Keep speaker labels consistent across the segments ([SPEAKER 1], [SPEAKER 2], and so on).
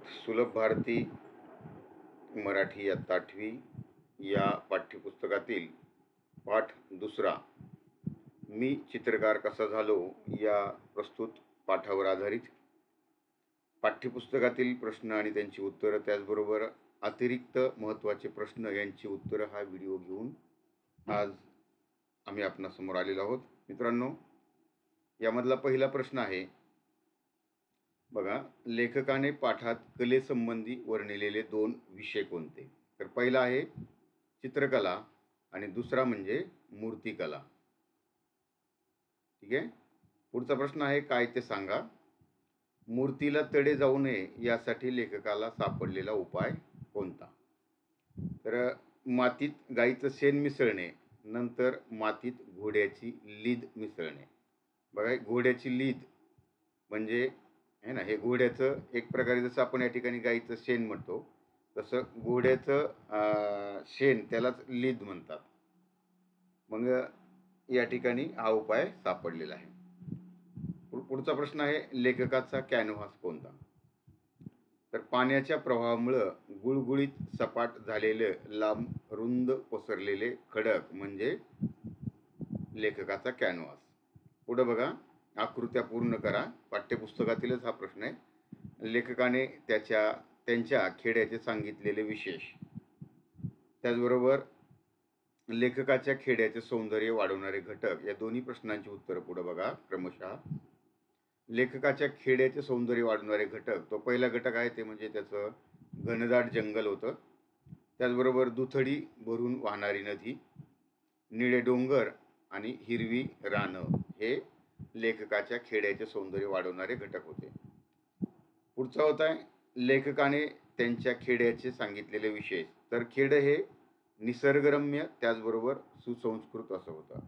[SPEAKER 1] सुलभ भारती मराठी इयत्ता 8वी या पाठ्यपुस्तकातील पाठ दुसरा मी चित्रकार कसा झालो या प्रस्तुत पाठावर आधारित पाठ्यपुस्तकातील प्रश्न आणि त्यांची उत्तरं, त्याचबरोबर अतिरिक्त महत्त्वाचे प्रश्न यांची उत्तरं हा व्हिडिओ घेऊन आज आम्ही आपणासमोर आलेलो आहोत. मित्रांनो, यामधला पहिला प्रश्न आहे बघा, लेखकाने पाठात कलेसंबंधी वर्णिलेले 2 विषय कोणते? तर पहिला आहे चित्रकला आणि दुसरा म्हणजे मूर्तिकला. ठीक आहे. पुढचा प्रश्न आहे काय ते सांगा. मूर्तीला तडे जाऊ नये यासाठी लेखकाला सापडलेला उपाय कोणता? तर मातीत गाईचं शेण मिसळणे, नंतर मातीत घोड्याची लीद मिसळणे. बघा, घोड्याची लीद म्हणजे आहे ना, हे घोड्याचं एक प्रकारे, जसं आपण या ठिकाणी गाईचं शेण म्हणतो तसं घोड्याचं शेण त्यालाच लीद म्हणतात. मग या ठिकाणी हा उपाय सापडलेला आहे. पुढचा प्रश्न आहे लेखकाचा कॅनव्हास कोणता? तर पाण्याच्या प्रवाहामुळे गुळगुळीत सपाट झालेले लांब रुंद पसरलेले खडक म्हणजे लेखकाचा कॅनव्हास. पुढे बघा, आकृत्या पूर्ण करा. पाठ्यपुस्तकातीलच हा प्रश्न आहे. लेखकाने त्यांच्या खेड्याचे सांगितलेले विशेष, त्याचबरोबर लेखकाच्या खेड्याचे सौंदर्य वाढवणारे घटक, या दोन्ही प्रश्नांची उत्तरं पुढे बघा क्रमशः. लेखकाच्या खेड्याचे सौंदर्य वाढवणारे घटक, तो पहिला घटक आहे ते म्हणजे त्याचं घनदाट जंगल होतं, त्याचबरोबर दुथडी भरून वाहणारी नदी, निळे डोंगर आणि हिरवी रानं हे लेखकाच्या खेड्याचे सौंदर्य वाढवणारे घटक होते. पुढचा होता आहे लेखकाने त्यांच्या खेड्याचे सांगितलेले विशेष. तर खेड हे निसर्गरम्य त्याचबरोबर सुसंस्कृत असं होतं.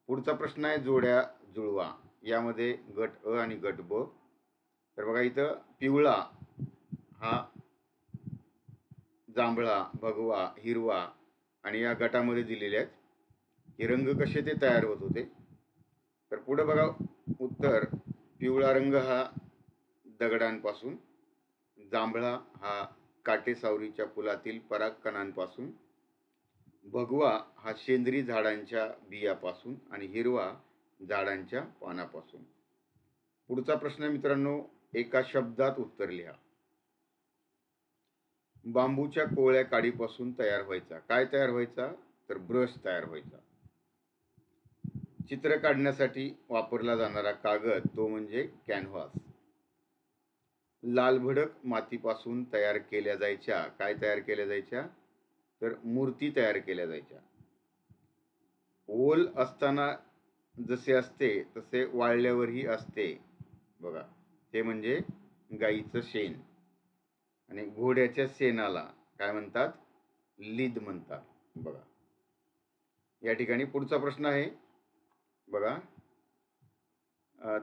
[SPEAKER 1] पुढचा प्रश्न आहे जोड्या जुळवा. यामध्ये गट अ आणि गट ब. तर बघा, इथं पिवळा हा जांभळा, भगवा, हिरवा आणि या गटामध्ये दिलेले आहेत. हे रंग कसे ते तयार होत होते? तर पुढे बघा उत्तर, पिवळा रंग हा दगडांपासून, जांभळा हा काटेसावरीच्या फुलातील परागकणांपासून, भगवा हा शेंद्री झाडांच्या बियापासून आणि हिरवा झाडांच्या पानापासून. पुढचा प्रश्न मित्रांनो, एका शब्दात उत्तर लिहा. बांबूच्या कोवळ्या काडीपासून तयार व्हायचा काय तयार व्हायचा? तर ब्रश तयार व्हायचा. चित्र काढण्यासाठी वापरला जाणारा कागद तो म्हणजे कॅनव्हास. लालभडक मातीपासून तयार केल्या जायच्या काय तयार केल्या जायच्या? तर मूर्ती तयार केल्या जायच्या. ओल असताना जसे असते तसे वाळल्यावरही असते बघा, ते म्हणजे गाईचं शेण. आणि घोड्याच्या शेणाला काय म्हणतात? लीद म्हणतात. बघा या ठिकाणी पुढचा प्रश्न आहे बघा,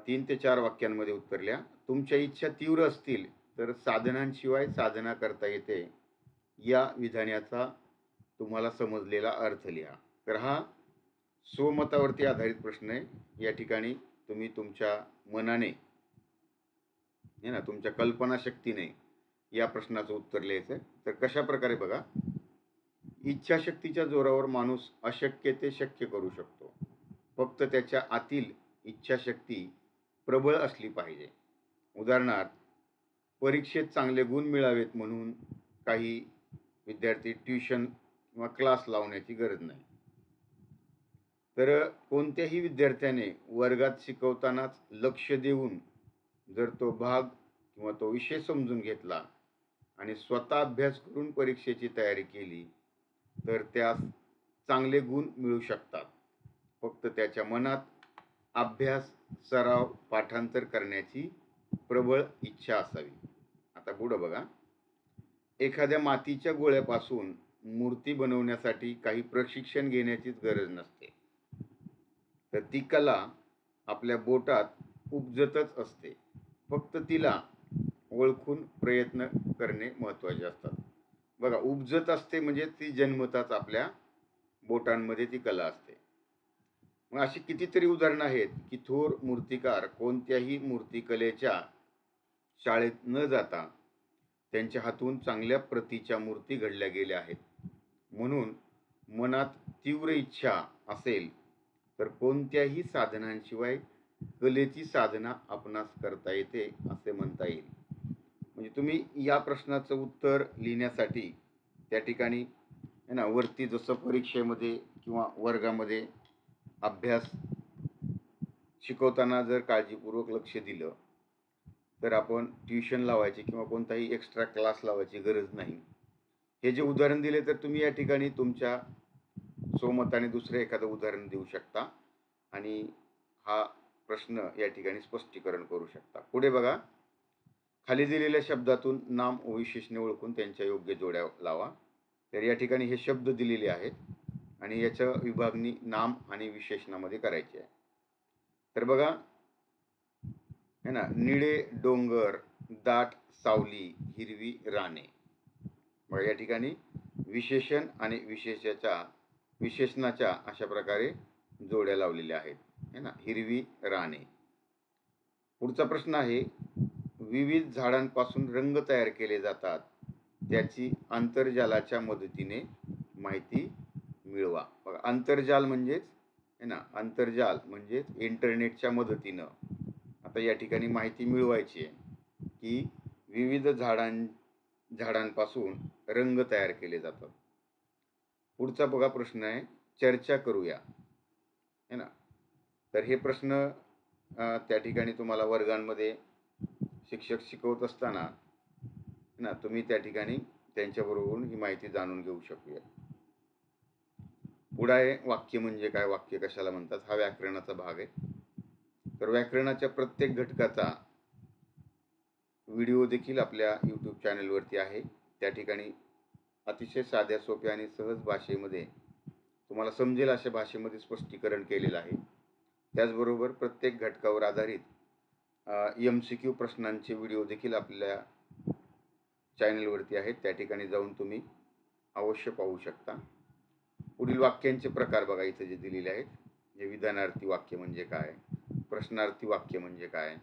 [SPEAKER 1] 3 ते 4 वाक्यांमध्ये उत्तर लिहा. तुमच्या इच्छा तीव्र असतील तर साधनांशिवाय साधना करता येते या विधानाचा तुम्हाला समजलेला अर्थ लिहा. तर हा स्वमतावरती आधारित प्रश्न आहे. या ठिकाणी तुम्ही तुमच्या मनाने आहे ना, तुमच्या कल्पनाशक्तीने या प्रश्नाचं उत्तर लिहायचं. तर कशा प्रकारे बघा, इच्छाशक्तीच्या जोरावर माणूस अशक्य ते शक्य करू शकतो. फक्त त्याच्या आतील इच्छाशक्ती प्रबळ असली पाहिजे. उदाहरणार्थ, परीक्षेत चांगले गुण मिळावेत म्हणून काही विद्यार्थी ट्युशन किंवा क्लास लावण्याची गरज नाही. तर कोणत्याही विद्यार्थ्याने वर्गात शिकवतानाच लक्ष देऊन जर तो भाग किंवा तो विषय समजून घेतला आणि स्वतः अभ्यास करून परीक्षेची तयारी केली तर त्यास चांगले गुण मिळू शकतात. फक्त त्याच्या मनात अभ्यास, सराव, पाठांतर करण्याची प्रबळ इच्छा असावी. आता पुढे बघा, एखाद्या मातीच्या गोळ्यापासून मूर्ती बनवण्यासाठी काही प्रशिक्षण घेण्याचीच गरज नसते. तर ती कला आपल्या बोटात उपजतच असते. फक्त तिला ओळखून प्रयत्न करणे महत्त्वाचे असतात. बघा, उपजत असते म्हणजे ती जन्मताच आपल्या बोटांमध्ये ती कला असते. मग अशी कितीतरी उदाहरणं आहेत की थोर मूर्तिकार कोणत्याही मूर्तिकलेच्या शाळेत न जाता त्यांच्या हातून चांगल्या प्रतीच्या मूर्ती घडल्या गेल्या आहेत. म्हणून मनात तीव्र इच्छा असेल तर कोणत्याही साधनांशिवाय कलेची साधना आपणास करता येते असे म्हणता येईल. म्हणजे तुम्ही या प्रश्नाचं उत्तर लिहिण्यासाठी त्या ठिकाणी आहे ना, वरती जसं परीक्षेमध्ये किंवा वर्गामध्ये अभ्यास शिकवताना जर काळजीपूर्वक लक्ष दिलं तर आपण ट्युशन लावायची किंवा कोणताही एक्स्ट्रा क्लास लावायची गरज नाही. हे जे उदाहरण दिले तर तुम्ही या ठिकाणी तुमच्या स्वमताने दुसरे एखादं उदाहरण देऊ शकता आणि हा प्रश्न या ठिकाणी स्पष्टीकरण करू शकता. पुढे बघा, खाली दिलेल्या शब्दातून नाम व विशेषणे ओळखून त्यांच्या योग्य जोड्या लावा. तर या ठिकाणी हे शब्द दिलेले आहेत आणि याच्या विभागणी नाम आणि विशेषणामध्ये करायची आहे. तर बघा है ना, निळे डोंगर, दाट सावली, हिरवी राने. बघा या ठिकाणी विशेषण आणि विशेषणाच्या अशा प्रकारे जोड्या लावलेल्या आहेत, है ना, हिरवी राने. पुढचा प्रश्न आहे, विविध झाडांपासून रंग तयार केले जातात, त्याची आंतरजालाच्या मदतीने माहिती मिळवा. बघा आंतरजाल म्हणजेच है ना, आंतरजाल म्हणजेच इंटरनेटच्या मदतीनं आता या ठिकाणी माहिती मिळवायची आहे की विविध झाडांपासून रंग तयार केले जातात. पुढचा बघा प्रश्न आहे, चर्चा करूया, है ना. तर हे प्रश्न त्या ठिकाणी तुम्हाला वर्गांमध्ये शिक्षक शिकवत असताना ना तुम्ही त्या ठिकाणी त्यांच्याबरोबर ही माहिती जाणून घेऊ शकूया. पुढे आहे वाक्य म्हणजे काय, वाक्य कशाला म्हणतात, हा व्याकरणाचा भाग आहे. तर व्याकरणाच्या प्रत्येक घटकाचा व्हिडिओ देखील आपल्या यूट्यूब चॅनलवरती आहे. त्या ठिकाणी अतिशय साध्या सोप्या आणि सहज भाषेमध्ये तुम्हाला समजेल अशा भाषेमध्ये स्पष्टीकरण केलेलं आहे. त्याचबरोबर प्रत्येक घटकावर आधारित MCQ प्रश्नांचे व्हिडिओ देखील आपल्या चॅनलवरती आहेत. त्या ठिकाणी जाऊन तुम्ही अवश्य पाहू शकता. पुढील वाक्यांचे प्रकार बघा इथे जे दिलेले आहेत. जे विधानार्थी वाक्य म्हणजे काय, प्रश्नार्थी वाक्य म्हणजे काय,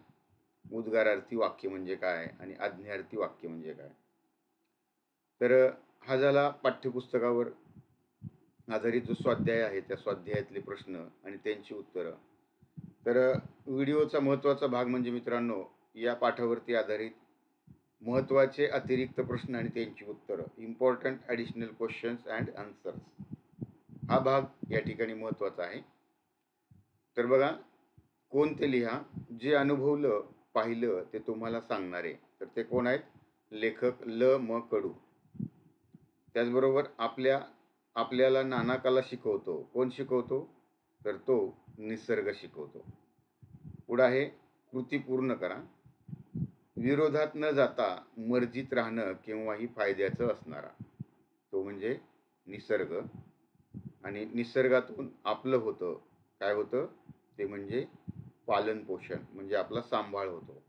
[SPEAKER 1] उद्गारार्थी वाक्य म्हणजे काय आणि आज्ञार्थी वाक्य म्हणजे काय. तर हा झाला पाठ्यपुस्तकावर आधारित जो स्वाध्याय आहे त्या स्वाध्यायातले प्रश्न आणि त्यांची उत्तरं. तर व्हिडिओचा महत्त्वाचा भाग म्हणजे मित्रांनो, या पाठावरती आधारित महत्त्वाचे अतिरिक्त प्रश्न आणि त्यांची उत्तरं, important additional questions and answers, हा भाग या ठिकाणी महत्त्वाचा आहे. तर बघा, कोणते लिहा, जे अनुभवलं पाहिलं ते तुम्हाला सांगणारे. तर ते कोण आहेत, लेखक ल म कडू. त्याचबरोबर आपल्याला नाना कला शिकवतो, कोण शिकवतो, तर तो निसर्ग शिकवतो. पुढे आहे कृती पूर्ण करा. विरोधात न जाता मर्जीत राहणं केव्हाही फायद्याचं असणारा, तो म्हणजे निसर्ग. आणि निसर्गातून आपलं होतं, काय होतं ते म्हणजे पालन पोषण, म्हणजे आपला सांभाळ होतो.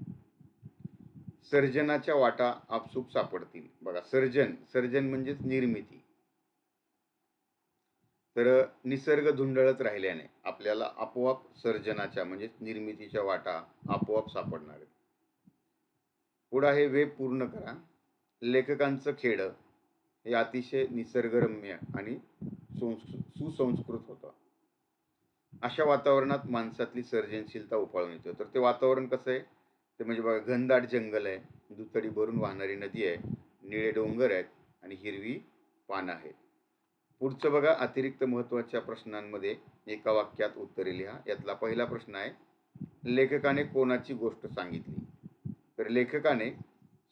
[SPEAKER 1] सर्जनाच्या वाटा आपसूक सापडतील. बघा सर्जन म्हणजेच निर्मिती. तर निसर्ग धुंडळत राहिल्याने आपल्याला आपोआप सर्जनाच्या म्हणजे निर्मितीच्या वाटा आपोआप सापडणार आहेत. पुढे आहे वेब पूर्ण करा. लेखकांचं खेडं हे अतिशय निसर्गरम्य आणि सुसंस्कृत होतं. अशा वातावरणात माणसातली सर्जनशीलता उफाळून येते. तर ते वातावरण कसं आहे ते म्हणजे बघा, घनदाट जंगल आहे, दुथडी भरून वाहणारी नदी आहे, निळे डोंगर आहेत आणि हिरवी पानं आहेत. पुढचं बघा, अतिरिक्त महत्त्वाच्या प्रश्नांमध्ये एका वाक्यात उत्तरे लिहा. यातला पहिला प्रश्न आहे, लेखकाने कोणाची गोष्ट सांगितली. तर लेखकाने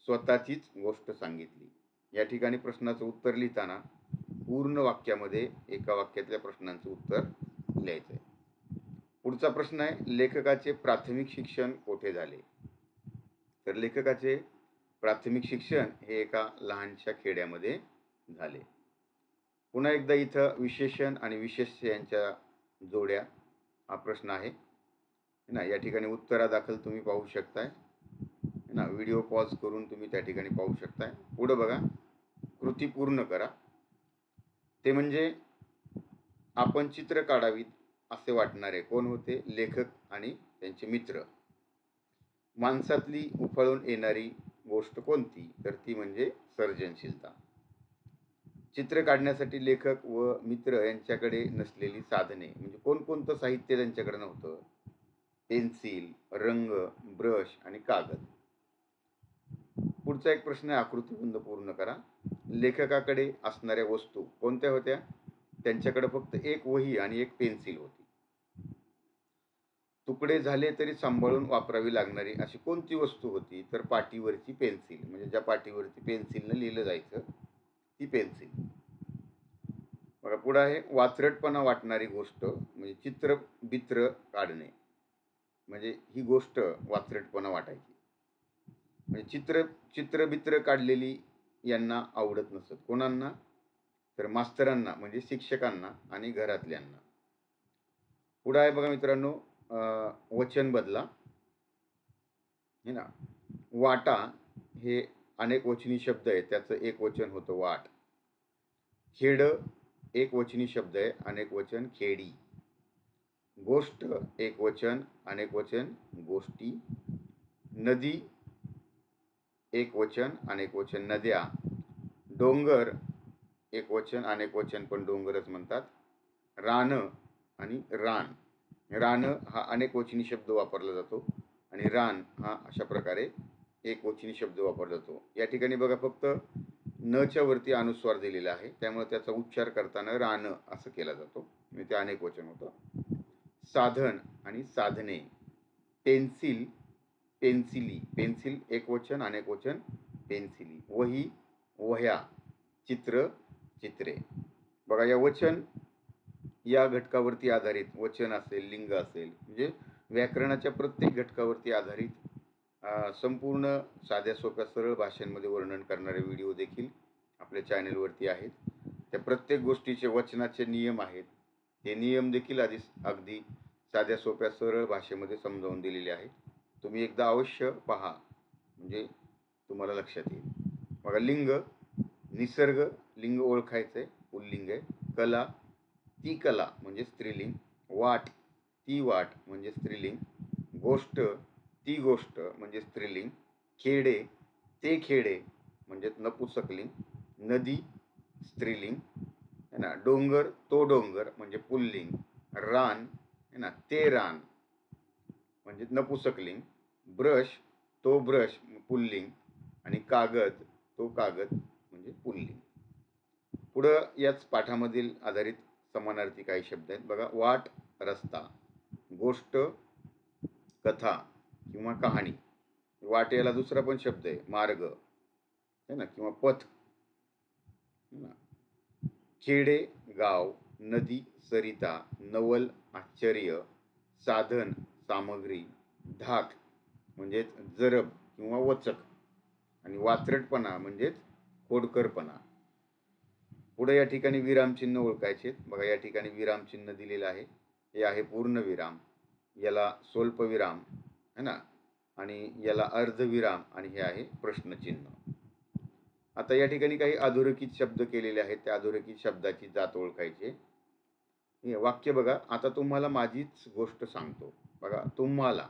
[SPEAKER 1] स्वतःचीच गोष्ट सांगितली. या ठिकाणी प्रश्नाचं उत्तर लिहिताना पूर्ण वाक्यामध्ये एका वाक्यातल्या प्रश्नांचं उत्तर लिहायचं आहे. पुढचा प्रश्न आहे, लेखकाचे प्राथमिक शिक्षण कोठे झाले. तर लेखकाचे प्राथमिक शिक्षण हे एका लहानशा खेड्यामध्ये झाले. पुन्हा एकदा इथं विशेषण आणि विशेष्य यांच्या जोड्या हा प्रश्न आहे ना. या ठिकाणी उत्तरादाखल तुम्ही पाहू शकताय ना, व्हिडिओ पॉज करून तुम्ही त्या ठिकाणी पाहू शकताय. पुढे बघा, कृती पूर्ण करा. ते म्हणजे आपण चित्र काढावीत असे वाटणारे कोण होते, लेखक आणि त्यांचे मित्र. माणसातली उफाळून येणारी गोष्ट कोणती? तर ती म्हणजे सर्जनशीलता. चित्र काढण्यासाठी लेखक व मित्र यांच्याकडे नसलेली साधने म्हणजे कोणकोणतं साहित्य त्यांच्याकडे नव्हतं? पेन्सिल, रंग, ब्रश आणि कागद. पुढचा एक प्रश्न आहे, आकृतीबंध पूर्ण करा. लेखकाकडे असणाऱ्या वस्तू कोणत्या होत्या? त्यांच्याकडे फक्त एक वही आणि एक पेन्सिल होती. तुकडे झाले तरी सांभाळून वापरावी लागणारी अशी कोणती वस्तू होती? तर पाटीवरची पेन्सिल, म्हणजे ज्या पाटीवरती पेन्सिलनं लिहिलं जायचं ती पेन्सिल. बघा पुढे आहे, वात्रटपणा वाटणारी गोष्ट म्हणजे चित्र बित्र काढणे, म्हणजे ही गोष्ट वात्रटपणा वाटायची. म्हणजे चित्र बित्र काढलेली यांना आवडत नसत. कोणांना? तर मास्तरांना म्हणजे शिक्षकांना आणि घरातल्यांना. पुढे आहे बघा मित्रांनो, वचन बदला हे ना. वाटा हे अनेक वचनी शब्द आहे, त्याचं एक वचन होतं वाट. खेड एक वचनी शब्द आहे, अनेक वचन खेडी. गोष्ट एक वचन, अनेक वचन गोष्टी. नदी एक वचन, अनेक वचन नद्या. डोंगर एक वचन, अनेक वचन पण डोंगरच म्हणतात. रान आणि रान. रान हा अनेक वचनी शब्द वापरला जातो आणि रान हा अशा प्रकारे एक वचनी शब्द वापरला जातो. या ठिकाणी बघा फक्त न च्या वरती अनुस्वार दिलेला आहे, त्यामुळे त्याचा उच्चार करताना रान असं केला जातो, म्हणजे ते अनेक वचन होतं. साधन आणि साधने. पेन्सिल, पेन्सिली. पेन्सिल एक वचन, अनेक वचन पेन्सिली. वही, वह्या. चित्र, चित्रे. बघा या वचन या घटकावरती आधारित वचन असेल, लिंग असेल, म्हणजे व्याकरणाच्या प्रत्येक घटकावरती आधारित संपूर्ण साध्या सोप्या सरळ भाषांमध्ये वर्णन करणारे व्हिडिओ देखील आपल्या चॅनलवरती आहेत. त्या प्रत्येक गोष्टीचे वचनाचे नियम आहेत, ते नियम देखील अगदी साध्या सोप्या सरळ भाषेमध्ये समजावून दिलेले आहेत. तुम्ही एकदा अवश्य पहा, म्हणजे तुम्हाला लक्षात येईल. बघा लिंग, निसर्ग लिंग ओळखायचं आहे, पुल्लिंग आहे. कला, ती कला म्हणजे स्त्रीलिंग. वाट, ती वाट म्हणजे स्त्रीलिंग. गोष्ट, ती गोष्ट म्हणजे स्त्रीलिंग. खेडे, ते खेडे म्हणजे नपुंसकलिंग. नदी स्त्रीलिंग है ना. डोंगर, तो डोंगर म्हणजे पुल्लिंग. रान है ना, ते रान म्हणजे नपुंसकलिंग. ब्रश, तो ब्रश पुल्लिंग. आणि कागद, तो कागद म्हणजे पुल्लिंग. पुढं याच पाठामधील आधारित समानार्थी काही शब्द आहेत बघा. वाट, रस्ता. गोष्ट, कथा किंवा कहाणी. वाट याला दुसरा पण शब्द आहे, मार्ग है ना, किंवा पथ. खेडे, गाव. नदी, सरिता. नवल, आश्चर्य. साधन, सामग्री. धाक म्हणजेच जरब किंवा वचक. आणि वात्रटपणा म्हणजेच खोडकरपणा. पुढे या ठिकाणी विरामचिन्ह ओळखायचे बघा. या ठिकाणी विरामचिन्ह दिलेलं आहे, हे आहे पूर्णविराम, याला स्वल्पविराम है ना, आणि याला अर्धविराम, आणि हे आहे प्रश्नचिन्ह. आता या ठिकाणी काही अधोरेखित शब्द केलेले आहेत, त्या अधोरेखित शब्दाची जात ओळखायची. वाक्य बघा. आता तुम्हाला माझीच गोष्ट सांगतो. बघा, तुम्हाला,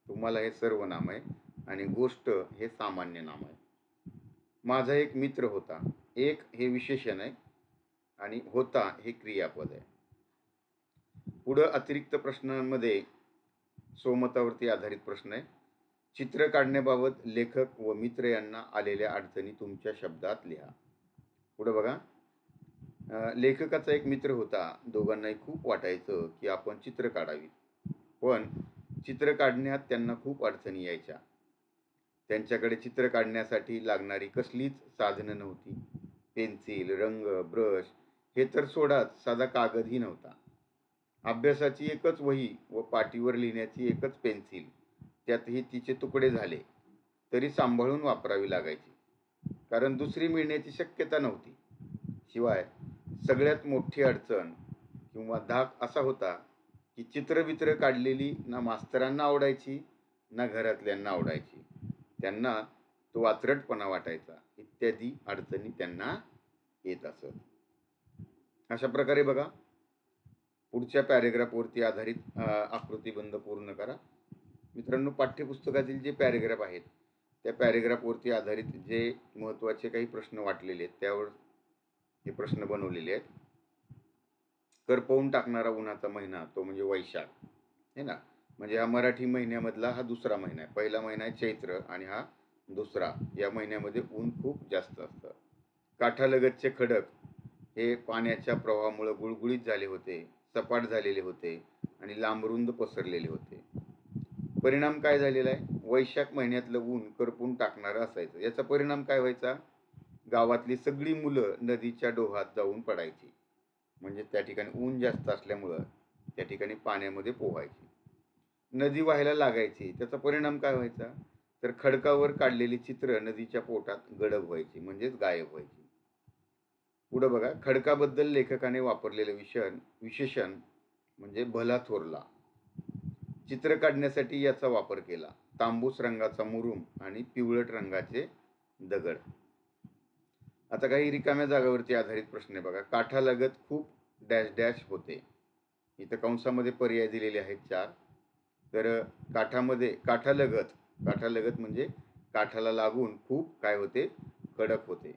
[SPEAKER 1] तुम्हाला हे सर्वनाम आहे आणि गोष्ट हे सामान्य नाम आहे. माझा एक मित्र होता. एक हे विशेषण आहे आणि होता हे क्रियापद आहे. पुढं अतिरिक्त प्रश्नांमध्ये स्वमतावरती आधारित प्रश्न आहे. चित्र काढण्याबाबत लेखक व मित्र यांना आलेल्या अडचणी तुमच्या शब्दात लिहा. पुढे बघा. लेखकाचा एक मित्र होता. दोघांनाही खूप वाटायचं की आपण चित्र काढावी, पण चित्र काढण्यात त्यांना खूप अडचणी यायच्या. त्यांच्याकडे चित्र काढण्यासाठी लागणारी कसलीच साधनं नव्हती. पेन्सिल, रंग, ब्रश हे तर सोडाच, साधा कागदही नव्हता. अभ्यासाची एकच वही व पाटीवर लिहिण्याची एकच पेन्सिल, त्यातही तिचे तुकडे झाले तरी सांभाळून वापरावी लागायची, कारण दुसरी मिळण्याची शक्यता नव्हती. शिवाय सगळ्यात मोठी अडचण किंवा धाक असा होता की चित्रबित्र काढलेली ना मास्तरांना आवडायची ना घरातल्यांना आवडायची. त्यांना तो वात्रटपणा वाटायचा, इत्यादी अडचणी त्यांना येत असत. अशा प्रकारे बघा, पुढच्या पॅरेग्राफवरती आधारित आकृतीबंध पूर्ण करा. मित्रांनो, पाठ्यपुस्तकातील जे पॅरेग्राफ आहेत त्या पॅरेग्राफवरती आधारित जे महत्त्वाचे काही प्रश्न वाटलेले आहेत त्यावर हे प्रश्न बनवलेले आहेत. करपवून टाकणारा उन्हाचा महिना तो म्हणजे वैशाख है ना. म्हणजे हा मराठी महिन्यामधला हा दुसरा महिना आहे. पहिला महिना आहे चैत्र आणि हा दुसरा. या महिन्यामध्ये ऊन खूप जास्त असतं. काठालगतचे खडक हे पाण्याच्या प्रवाहामुळे गुळगुळीत झाले होते, सपाट झालेले होते आणि लांबरुंद पसरलेले होते. परिणाम काय झालेला आहे? वैशाख महिन्यातलं ऊन करपून टाकणारं असायचं. याचा परिणाम काय व्हायचा? गावातली सगळी मुलं नदीच्या डोहात जाऊन पडायची. म्हणजे त्या ठिकाणी ऊन जास्त असल्यामुळं त्या ठिकाणी पाण्यामध्ये पोहायची. नदी व्हायला लागायची. त्याचा परिणाम काय व्हायचा? तर खडकावर काढलेली चित्र नदीच्या पोटात गडप व्हायची, म्हणजेच गायब व्हायची. पुढे बघा, खडकाबद्दल लेखकाने वापरलेले विशेषण म्हणजे भला थोरला. चित्र काढण्यासाठी याचा वापर केला. तांबूस रंगाचा मुरुम आणि पिवळट रंगाचे दगड. आता काही रिकाम्या जागावरती आधारित प्रश्न आहे बघा. काठालगत खूप डॅश डॅश होते. इथं कंसामध्ये पर्याय दिलेले आहेत 4. तर काठालगत म्हणजे काठाला लागून खूप काय होते? कडक होते.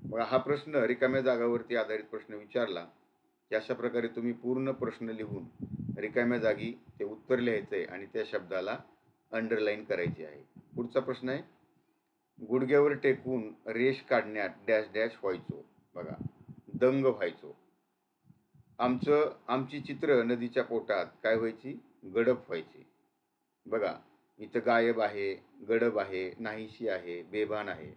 [SPEAKER 1] बघा, हा प्रश्न रिकाम्या जागावरती आधारित प्रश्न विचारला की अशा प्रकारे तुम्ही पूर्ण प्रश्न लिहून रिकाम्या जागी ते उत्तर लिहायचंय आणि त्या शब्दाला अंडरलाईन करायची आहे. पुढचा प्रश्न आहे, गुडघ्यावर टेकून रेष काढण्यात डॅश डॅश व्हायचो. बघा, दंग व्हायचो. आमची चित्र नदीच्या पोटात काय व्हायची? गडप व्हायची. बघा, इथं गायब आहे, गडप आहे, नाहीशी आहे, बेभान आहे.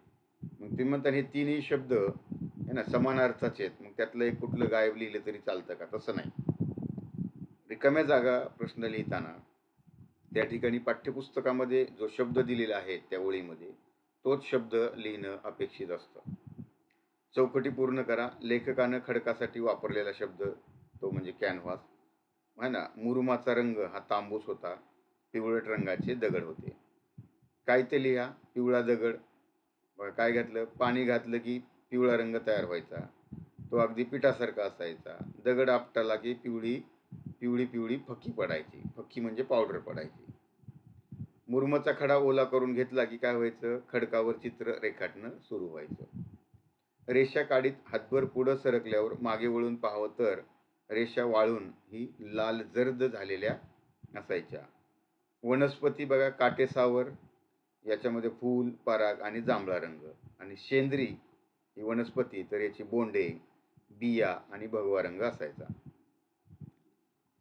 [SPEAKER 1] मग ते म्हणतात हे तिन्ही शब्द है ना समान अर्थाचे आहेत. मग त्यातलं एक कुठलं गायब लिहिलं तरी चालतं का? तसं नाही. रिकाम्या जागा प्रश्न लिहिताना त्या ठिकाणी पाठ्यपुस्तकामध्ये जो शब्द दिलेला आहे त्या ओळीमध्ये तोच शब्द लिहिणं अपेक्षित असतं. चौकटी पूर्ण करा. लेखकानं खडकासाठी वापरलेला शब्द तो म्हणजे कॅनव्हास है ना. मुरुमाचा रंग हा तांबूस होता. पिवळट रंगाचे दगड होते. काय ते लिहा. पिवळा दगड. काय घातलं? पाणी घातलं की पिवळा रंग तयार व्हायचा. तो अगदी पिठासारखा असायचा. दगड आपटाला की पिवळी पिवळी पिवळी फक्की पडायची. फक्की म्हणजे पावडर पडायची. मुरुमाचा खडा ओला करून घेतला की काय व्हायचं? खडकावर चित्र रेखाटणं सुरू व्हायचं. रेषा काढीत हातभर पुढं सरकल्यावर मागे वळून पाहावं तर रेषा वाळून ही लाल जर्द झालेल्या असायच्या. वनस्पती बघा, काटेसावर, याच्यामध्ये फूल, पराग आणि जांभळा रंग. आणि शेंद्री ही वनस्पती तर याची बोंडे, बिया आणि भगवा रंग असायचा.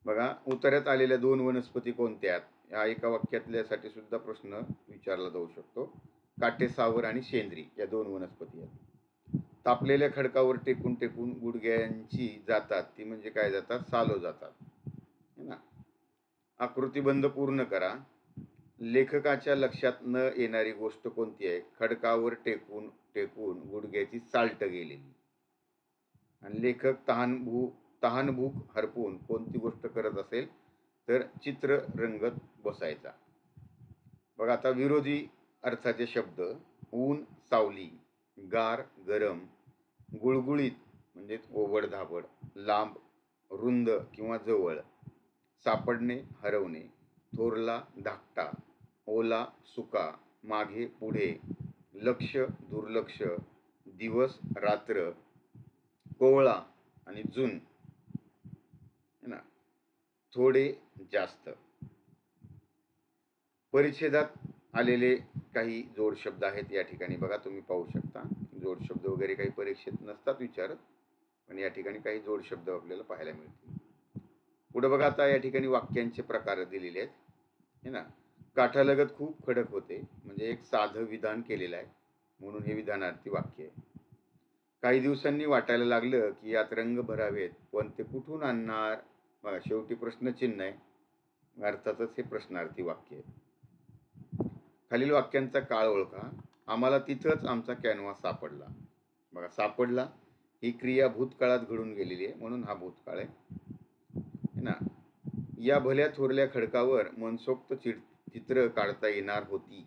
[SPEAKER 1] बघा, उतार्यात आलेल्या 2 वनस्पती कोणत्या? या एका वाक्यातल्यासाठी सुद्धा प्रश्न विचारला जाऊ शकतो. काटेसावर आणि शेंद्री या 2 वनस्पती आहेत. तापलेल्या खडकावर टेकून टेकून गुडघ्यांची जातात ती म्हणजे काय जातात? सालो जातात है ना. आकृतीबंध पूर्ण करा. लेखकाच्या लक्षात न येणारी गोष्ट कोणती आहे? खडकावर टेकून टेकून गुडघ्याची साल्ट गेलेली. आणि लेखक तहानभूक हरपून कोणती गोष्ट करत असेल तर चित्र रंगत बसायचा. बघा, आता विरोधी अर्थाचे शब्द ऊन, सावली, गार, गरम, गुळगुळीत म्हणजे ओबड धाबड, लांब, रुंद किंवा जवळ, सापडणे, हरवणे, थोरला, धाकटा, ओला, सुका, मागे, पुढे, लक्ष, दुर्लक्ष, दिवस, रात्र, कोवळा आणि जून है ना, थोडे, जास्त. परिच्छेदात आलेले काही जोड शब्द आहेत या ठिकाणी बघा, तुम्ही पाहू शकता. जोड शब्द वगैरे काही परीक्षेत नसतात विचारत, पण या ठिकाणी काही जोड शब्द आपल्याला पाहायला मिळतील. पुढे बघा, आता या ठिकाणी वाक्यांचे प्रकार दिलेले आहेत है ना. काठालगत खूप खडक होते म्हणजे एक साधं विधान केलेलं आहे म्हणून हे विधानार्थी वाक्य आहे. काही दिवसांनी वाटायला लागलं की यात रंग भरावेत पण ते कुठून आणणार? बघा, शेवटी प्रश्नचिन्ह आहे, अर्थातच हे प्रश्नार्थी वाक्य आहे. खालील वाक्यांचा काळ ओळखा. आम्हाला तिथंच आमचा कॅनव्हास सापडला. बघा, सापडला ही क्रिया भूतकाळात घडून गेलेली आहे म्हणून हा भूतकाळ आहे ना. या भल्या थोरल्या खडकावर मनसोक्त चित्र काढता येणार होती,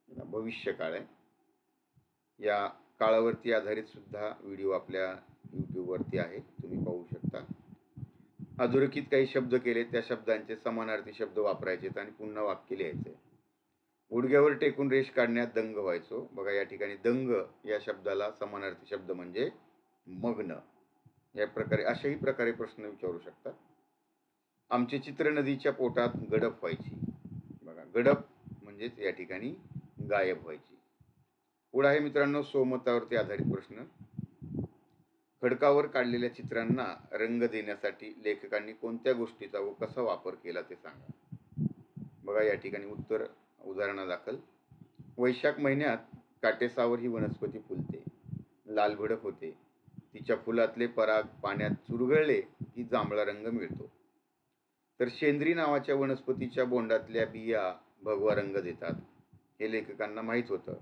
[SPEAKER 1] भविष्यकाळ आहे. या काळावरती आधारित सुद्धा व्हिडिओ आपल्या यूट्यूबवरती आहे, तुम्ही पाहू शकता. अधोरेखित काही शब्द केले, त्या शब्दांचे समानार्थी शब्द वापरायचे आणि पुन्हा वाक्य लिहायचे. गुडघ्यावर टेकून रेष काढण्यात दंग व्हायचो. बघा या ठिकाणी दंग या शब्दाला समानार्थी शब्द म्हणजे मग्न. या प्रकारे अशाही प्रकारे प्रश्न विचारू शकतात. आमचे चित्र नदीच्या पोटात गडप व्हायची. बघा गडप म्हणजेच या ठिकाणी गायब व्हायची. पुढे आहे मित्रांनो स्वमतावरती आधारित प्रश्न. खडकावर काढलेल्या चित्रांना रंग देण्यासाठी लेखकांनी कोणत्या गोष्टीचा व कसा वापर केला ते सांगा. बघा या ठिकाणी उत्तर उदाहरणादाखल. वैशाख महिन्यात काटेसावर ही वनस्पती फुलते, लालभडक होते. तिच्या फुलातले पराग पाण्यात चुरगळले की जांभळा रंग मिळतो. तर शेंद्री नावाच्या वनस्पतीच्या बोंडातल्या बिया भगवा रंग देतात, हे लेखकांना माहीत होतं.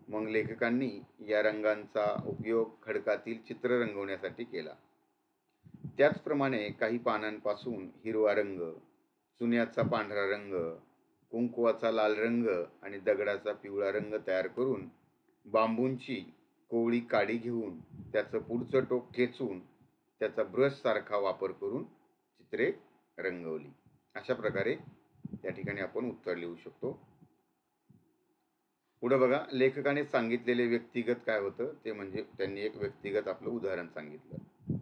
[SPEAKER 1] मग लेखकांनी या रंगांचा उपयोग खडकातील चित्र रंगवण्यासाठी केला. त्याचप्रमाणे काही पानांपासून हिरवा रंग, चुन्याचा पांढरा रंग, कुंकवाचा लाल रंग आणि दगडाचा पिवळा रंग तयार करून बांबूंची कोवळी काडी घेऊन त्याचं पुढचं टोक ठेचून त्याचा ब्रश सारखा वापर करून चित्रे रंगवली. अशा प्रकारे त्या ठिकाणी आपण उत्तर लिहू शकतो. पुढे बघा लेखकाने सांगितलेले व्यक्तिगत काय होतं ते म्हणजे त्यांनी एक व्यक्तिगत आपलं उदाहरण सांगितलं.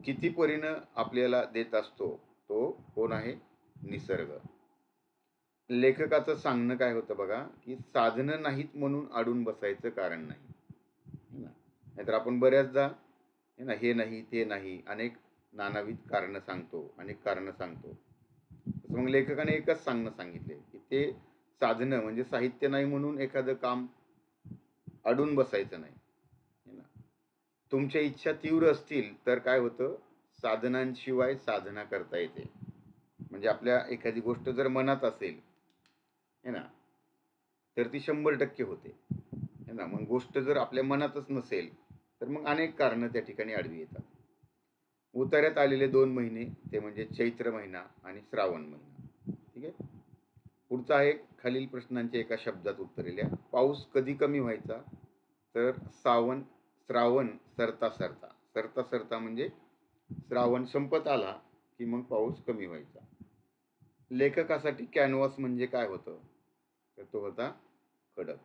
[SPEAKER 1] किती परीनं आपल्याला देत असतो तो कोण आहे? निसर्ग. लेखकाचं सांगणं काय होतं बघा की साधनं नाहीत म्हणून अडून बसायचं कारण नाही. नाहीतर आपण बऱ्याचदा हे नाही ते नाही अनेक नानाविध कारणं सांगतो, अनेक कारणं सांगतो. मग लेखकाने एकच सांगितले की ते साधनं म्हणजे साहित्य नाही म्हणून एखादं काम अडून बसायचं नाही. तुमच्या इच्छा तीव्र असतील तर काय होतं, साधनांशिवाय साधना करता येते. म्हणजे आपल्या एखादी गोष्ट जर मनात असेल तर ती 100% होते. मग गोष्ट जर आपल्या मनातच नसेल तर मग अनेक कारणं त्या ठिकाणी आडवी येतात. उतार्यात आलेले 2 महिने ते म्हणजे चैत्र महिना आणि श्रावण महिना. ठीक आहे. पुढचा आहे खालील प्रश्नांच्या एका शब्दात उत्तरे लिहा. पाऊस कधी कमी व्हायचा? तर श्रावण सरता सरता. सरता सरता म्हणजे श्रावण संपत आला की मग पाऊस कमी व्हायचा. लेखकासाठी कॅनव्हास म्हणजे काय होतं? तर तो होता खडक.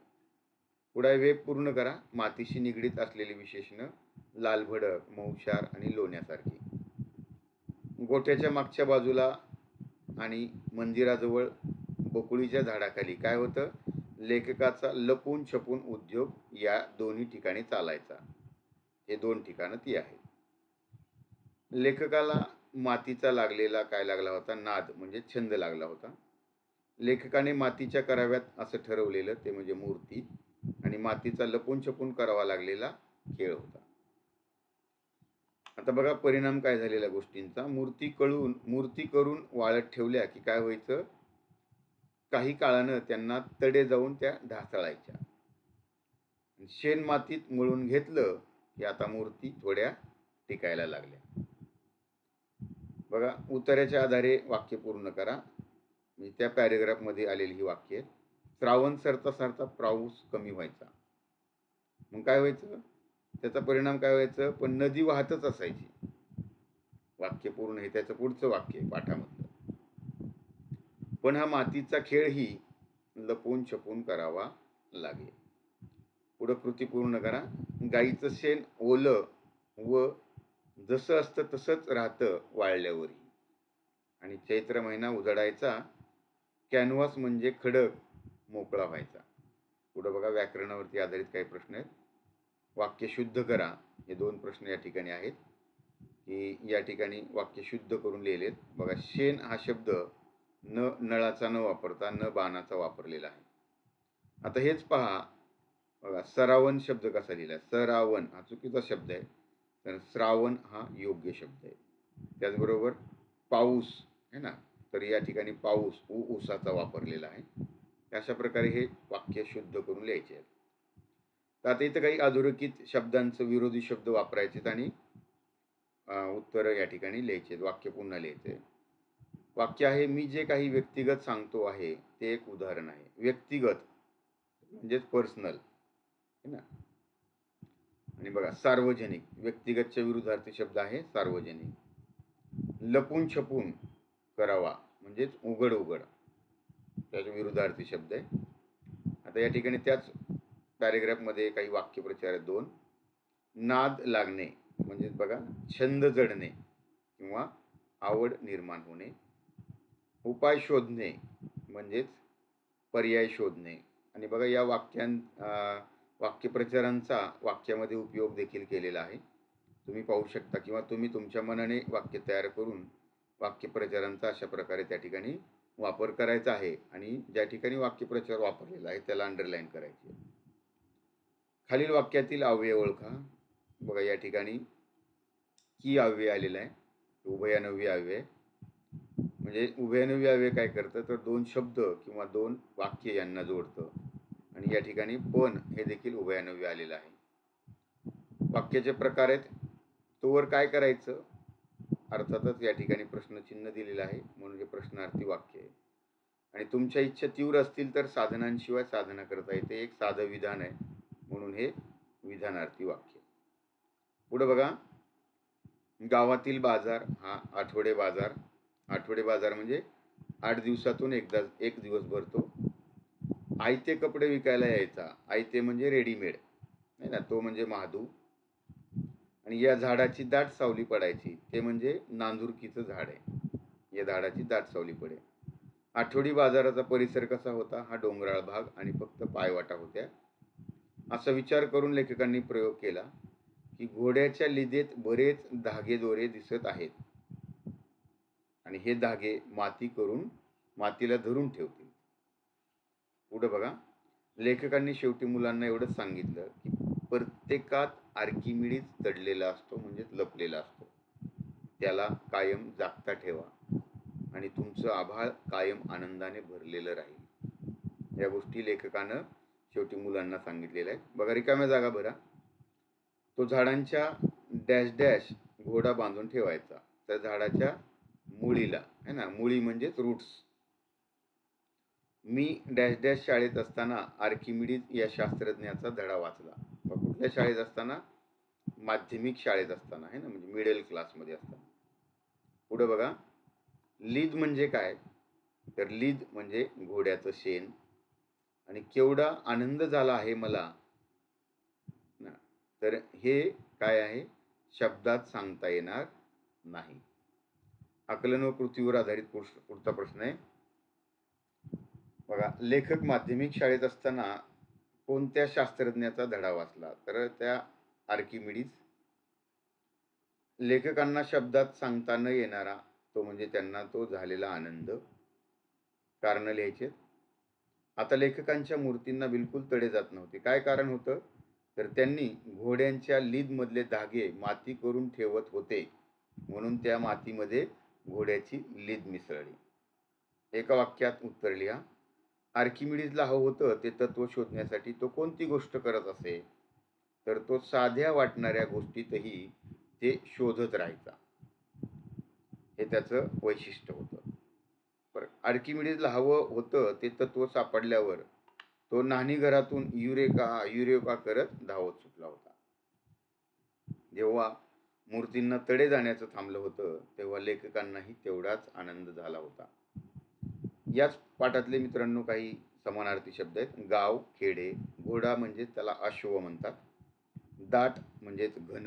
[SPEAKER 1] पुढे वेब पूर्ण करा. मातीशी निगडीत असलेली विशेषणं लालभडक, मऊशार आणि लोण्यासारखी. गोठ्याच्या मागच्या बाजूला आणि मंदिराजवळ बकुळीच्या झाडाखाली काय होतं? लेखकाचा लपून छपून उद्योग या दोन्ही ठिकाणी चालायचा. हे 2 ठिकाणं ती आहेत. लेखकाला मातीचा लागला होता नाद म्हणजे छंद लागला होता. लेखकाने मातीच्या कराव्यात असं ठरवलेलं ते म्हणजे मूर्ती आणि मातीचा लपून छपून करावा लागलेला खेळ होता. आता बघा परिणाम काय झालेल्या गोष्टींचा. मूर्ती करून वाळत ठेवल्या की काय व्हायचं, काही काळानं त्यांना तडे जाऊन त्या ढासळायच्या. शेण मातीत मळून घेतलं की आता मूर्ती थोड्या टिकायला लागल्या. बघा उतार्याच्या आधारे वाक्य पूर्ण करा. त्या पॅरेग्राफ मध्ये आलेली ही वाक्य आहेत. श्रावण सरता सरता पाऊस कमी व्हायचा. मग काय व्हायचं, त्याचा परिणाम काय व्हायचं, पण नदी वाहतच असायची. वाक्य पूर्ण हे त्याचं पुढचं वाक्य पाठामधलं. पण हा मातीचा खेळ ही लपून छपून करावा लागे. पुढे कृती पूर्ण करा. गाईचं शेण ओलं व जसं असतं तसंच राहतं वाळल्यावरही. आणि चैत्र महिना उजडायचा. कॅनव्हास म्हणजे खडक मोकळा व्हायचा. पुढे बघा व्याकरणावरती आधारित काही प्रश्न आहेत. वाक्य शुद्ध करा. हे 2 प्रश्न या ठिकाणी आहेत की या ठिकाणी वाक्य शुद्ध करून लिहिलेत. बघा शेण हा शब्द न नळाचा न वापरता न बाणाचा वापरलेला आहे. आता हेच पहा बघा सरावण शब्द कसा लिहिला. सरावण हा चुकीचा शब्द आहे, तर श्रावण हा योग्य शब्द आहे. त्याचबरोबर पाऊस आहे ना, तर या ठिकाणी पाऊस ऊसाचा वापरलेला आहे. अशा प्रकारे हे वाक्य शुद्ध करून लिहायचे आहेत. तर आता इथं काही अधोरेखित शब्दांचं विरोधी शब्द वापरायचे आणि उत्तर या ठिकाणी लिहायचे. वाक्य पुन्हा लिहायचे. वाक्य आहे मी जे काही व्यक्तिगत सांगतो आहे ते एक उदाहरण आहे. व्यक्तिगत म्हणजेच पर्सनल है ना. आणि बघा सार्वजनिक व्यक्तिगतच्या विरुद्धार्थी शब्द आहे सार्वजनिक. लपून छपून करावा म्हणजेच उघड उघड त्याच्या विरुद्धार्थी शब्द आहे. आता या ठिकाणी त्याच पॅरेग्राफमध्ये काही वाक्यप्रचार आहेत दोन. नाद लागणे म्हणजे बघा छंद जडणे किंवा आवड निर्माण होणे. उपाय शोधणे म्हणजेच पर्याय शोधणे. आणि बघा या वाक्यप्रचारांचा वाक्यामध्ये उपयोग देखील केलेला आहे, तुम्ही पाहू शकता, किंवा तुम्ही तुमच्या मनाने वाक्य तयार करून वाक्यप्रचारांचा अशा प्रकारे त्या ठिकाणी वापर करायचा आहे. आणि ज्या ठिकाणी वाक्यप्रचार वापरलेला आहे त्याला अंडरलाईन करायचे. खालील वाक्यातील अव्यय ओळखा. बघा या ठिकाणी की अव्यय आलेला आहे, उभयान्वयी अव्यय. म्हणजे उभयान्वयी अव्यय काय करतं तर दोन शब्द किंवा दोन वाक्य यांना जोडतं. आणि या ठिकाणी पण हे देखील उभयान्वयी आलेलं आहे. वाक्याचे प्रकार आहेत. तोवर काय करायचं, अर्थातच या ठिकाणी प्रश्नचिन्ह दिलेलं आहे म्हणून हे प्रश्नार्थी वाक्य आहे. आणि तुमच्या इच्छा तीव्र असतील तर साधनांशिवाय साधना करता येते, एक साधं विधान आहे म्हणून हे विधानार्थी वाक्य. पुढे बघा, गावातील बाजार हा आठवडे बाजार. आठवडे बाजार म्हणजे 8 दिवसातून एकदा एक दिवस भरतो. आयते कपडे विकायला यायचा. आयते म्हणजे रेडीमेड आहे ना, तो म्हणजे महादू. आणि या झाडाची दाट सावली पडायची, ते म्हणजे नांदुरकीचं झाड आहे, या झाडाची दाट सावली पडे. आठवडी बाजाराचा परिसर कसा होता, हा डोंगराळ भाग आणि फक्त पायवाटा होत्या. असा विचार करून लेखकांनी प्रयोग केला की घोड्याच्या लिदेत बरेच धागे दोरे दिसत आहेत आणि हे धागे मातीला धरून ठेवतील. पुढे बघा, लेखकांनी शेवटी मुलांना एवढंच सांगितलं की प्रत्येकात आर्किमिडीज दडलेला असतो, म्हणजे लपलेला असतो. त्याला कायम जागता ठेवा आणि तुमचं आभाळ कायम आनंदाने भरलेलं राहील. या गोष्टी लेखकानं शेवटी मुलांना सांगितलेल्या आहेत. बघा, रिकाम्या जागा भरा. तो झाडांच्या डॅश डॅश घोडा बांधून ठेवायचा. त्या झाडाच्या मुळीला है ना, मुळी म्हणजेच रूट्स. मी डॅश डॅश शाळेत असताना आर्किमिडीज या शास्त्रज्ञाचा धडा वाचला. कुठल्या शाळेत असताना, माध्यमिक शाळेत असताना है ना, म्हणजे मिडल क्लासमध्ये असताना. पुढे बघा, लीद म्हणजे काय तर लीद म्हणजे घोड्याचं शेण. आणि केवढा आनंद झाला आहे मला ना, तर हे काय आहे, शब्दात सांगता येणार नाही. आकलन व कृतीवर आधारित पुढचा प्रश्न आहे. बघा, लेखक माध्यमिक शाळेत असताना कोणत्या शास्त्रज्ञाचा धडा वाचला तर त्या आर्किमिडीज. लेखकांना शब्दात सांगता न येणारा तो म्हणजे त्यांना तो झालेला आनंद. कारण लिहायचे. आता लेखकांच्या मूर्तींना बिलकुल तडे जात नव्हते. काय कारण होतं तर त्यांनी घोड्यांच्या लीद मधले धागे माती करून ठेवत होते, म्हणून त्या मातीमध्ये घोड्याची लीद मिसळली. एका वाक्यात उत्तर लिहा. आर्किमिडीजला हवं होतं ते तत्व शोधण्यासाठी तो कोणती गोष्ट करत असे तर तो साध्या वाटणाऱ्या गोष्टीतही ते शोधत राहायचा. हे त्याचं वैशिष्ट्य होतं. आर्किमिडीजला हवं होतं ते तत्व सापडल्यावर तो न्हाणीघरातून युरेका करत धावत सुटला होता. जेव्हा मूर्तींना तडे जाण्याचं थांबलं होतं तेव्हा लेखकांनाही तेवढाच आनंद झाला होता. याच पाठातले मित्रांनो काही समानार्थी शब्द आहेत. गाव, खेडे. घोडा म्हणजे त्याला अश्व म्हणतात. दाट म्हणजेच घन,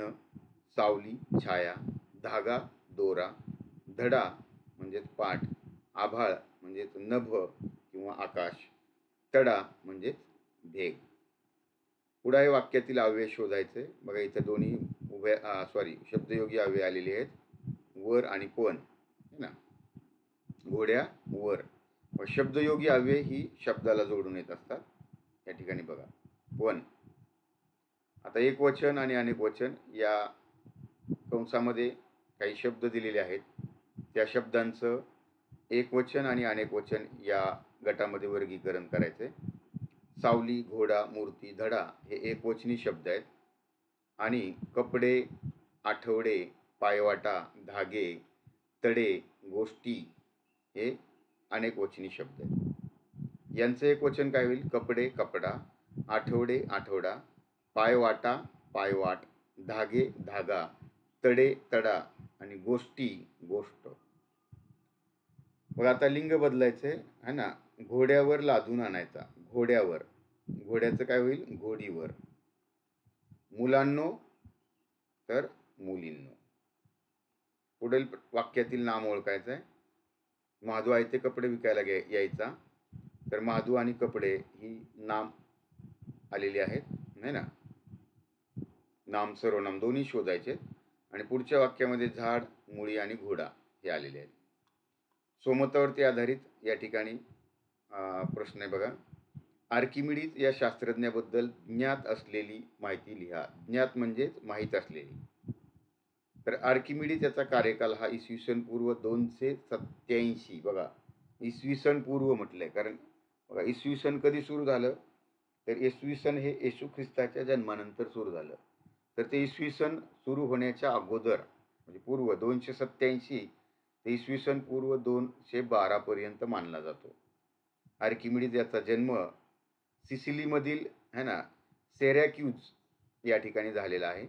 [SPEAKER 1] सावली छाया, धागा दोरा, धडा म्हणजेच पाठ, आभाळ म्हणजेच नभ किंवा आकाश, तडा म्हणजेच भेग. पुढे वाक्यातील अव्यय शोधायचे. बघा, इथे दोन्ही शब्दयोगी अव्यय आलेले आहेत, वर आणि पण है ना, घोड्या वर. शब्दयोगी अव्यय ही शब्दाला जोडून येत असतात. या ठिकाणी बघा, पण. आता एक वचन आणि अनेक वचन या कंसामध्ये काही शब्द दिलेले आहेत, त्या शब्दांचं एक वचन आणि अनेक वचन या गटामध्ये वर्गीकरण करायचे. सावली, घोडा, मूर्ती, धडा हे एकवचनी शब्द आहेत आणि कपडे, आठवडे, पायवाटा, धागे, तडे, गोष्टी हे अनेक वचनी शब्द आहेत. यांचं एक वचन काय होईल, कपडे कपडा, आठवडे आठवडा, पायवाटा पायवाट, धागे धागा, तडे तडा आणि गोष्टी गोष्ट. मग आता लिंग बदलायचंय है ना, घोड्यावर लादून आणायचा. घोड्यावर घोड्याचं काय होईल? घोडीवर. मुलांनो तर मुलींनो. पुढील वाक्यातील नाम ओळखायचं आहे. महादू आयते कपडे विकायला यायचा. तर महादू आणि कपडे ही नाम आलेली आहेत, नाही ना? नाम सर्वनाम दोन्ही शोधायचे आणि पुढच्या वाक्यामध्ये झाड, मुळी आणि घोडा हे आलेले आहेत. स्वमतावरती आधारित या ठिकाणी प्रश्न आहे बघा. आर्किमिडीज या शास्त्रज्ञाबद्दल ज्ञात असलेली माहिती लिहा. ज्ञात म्हणजेच माहीत असलेली. तर आर्किमिडीज याचा कार्यकाल हा इसवी सन पूर्व 287. बघा, इसवी सन पूर्व म्हटलंय कारण बघा इसवी सन कधी सुरू झालं? तर इसवी सन हे येशू ख्रिस्ताच्या जन्मानंतर सुरू झालं. तर ते इसवी सन सुरू होण्याच्या अगोदर म्हणजे पूर्व 287 ते इसवी सन पूर्व 212 पर्यंत मानला जातो. आर्किमिडीज याचा जन्म सिसिलीमधील है ना सेरॅक्यूज या ठिकाणी झालेला आहे.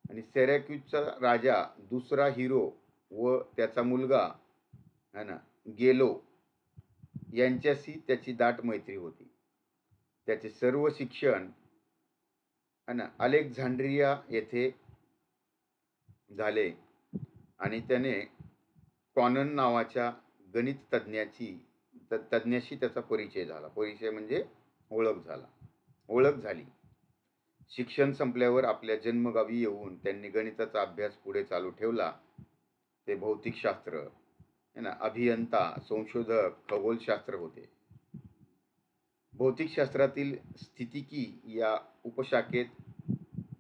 [SPEAKER 1] आणि सेरॅक्यूजचा राजा दुसरा हिरो व त्याचा मुलगा है ना गेलो यांच्याशी त्याची दाट मैत्री होती. त्याचे सर्व शिक्षण है ना अलेक्झांड्रिया येथे झाले आणि त्याने कॉनन नावाच्या गणित तज्ञाशी त्याचा परिचय झाला. परिचय म्हणजे ओळख झाली. शिक्षण संपल्यावर आपल्या जन्मगावी येऊन त्यांनी गणिताचा अभ्यास पुढे चालू ठेवला. ते भौतिकशास्त्र है ना अभियंता, संशोधक, खगोलशास्त्र होते. भौतिकशास्त्रातील स्थितिकी या उपशाखेत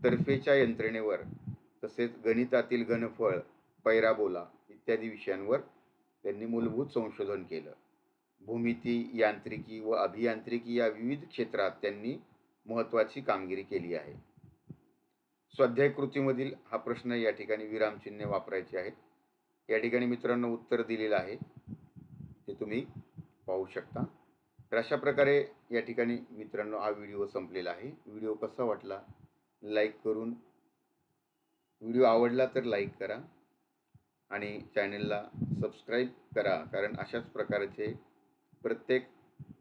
[SPEAKER 1] तर्फेच्या यंत्रणेवर तसेच गणितातील घनफळ, पैराबोला इत्यादी विषयांवर त्यांनी मूलभूत संशोधन केलं. भूमिती, यांत्रिकी व अभियांत्रिकी या विविध क्षेत्रात त्यांनी महत्त्वाची कामगिरी केली आहे. स्वाध्याय कृतीमधील हा प्रश्न या ठिकाणी विरामचिन्हे वापरायचे आहेत. या ठिकाणी मित्रांनो उत्तर दिलेलं आहे, ते तुम्ही पाहू शकता. तर अशा प्रकारे या ठिकाणी मित्रांनो हा व्हिडिओ संपलेला आहे. व्हिडिओ कसा वाटला व्हिडिओ आवडला तर लाईक करा आणि चॅनलला सबस्क्राईब करा, कारण अशाच प्रकारचे प्रत्येक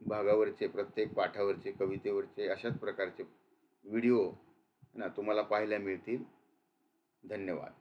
[SPEAKER 1] भागावरचे, प्रत्येक पाठावरचे, कवितेवरचे अशाच प्रकारचे व्हिडिओ ना तुम्हाला पाहायला मिळतील. धन्यवाद.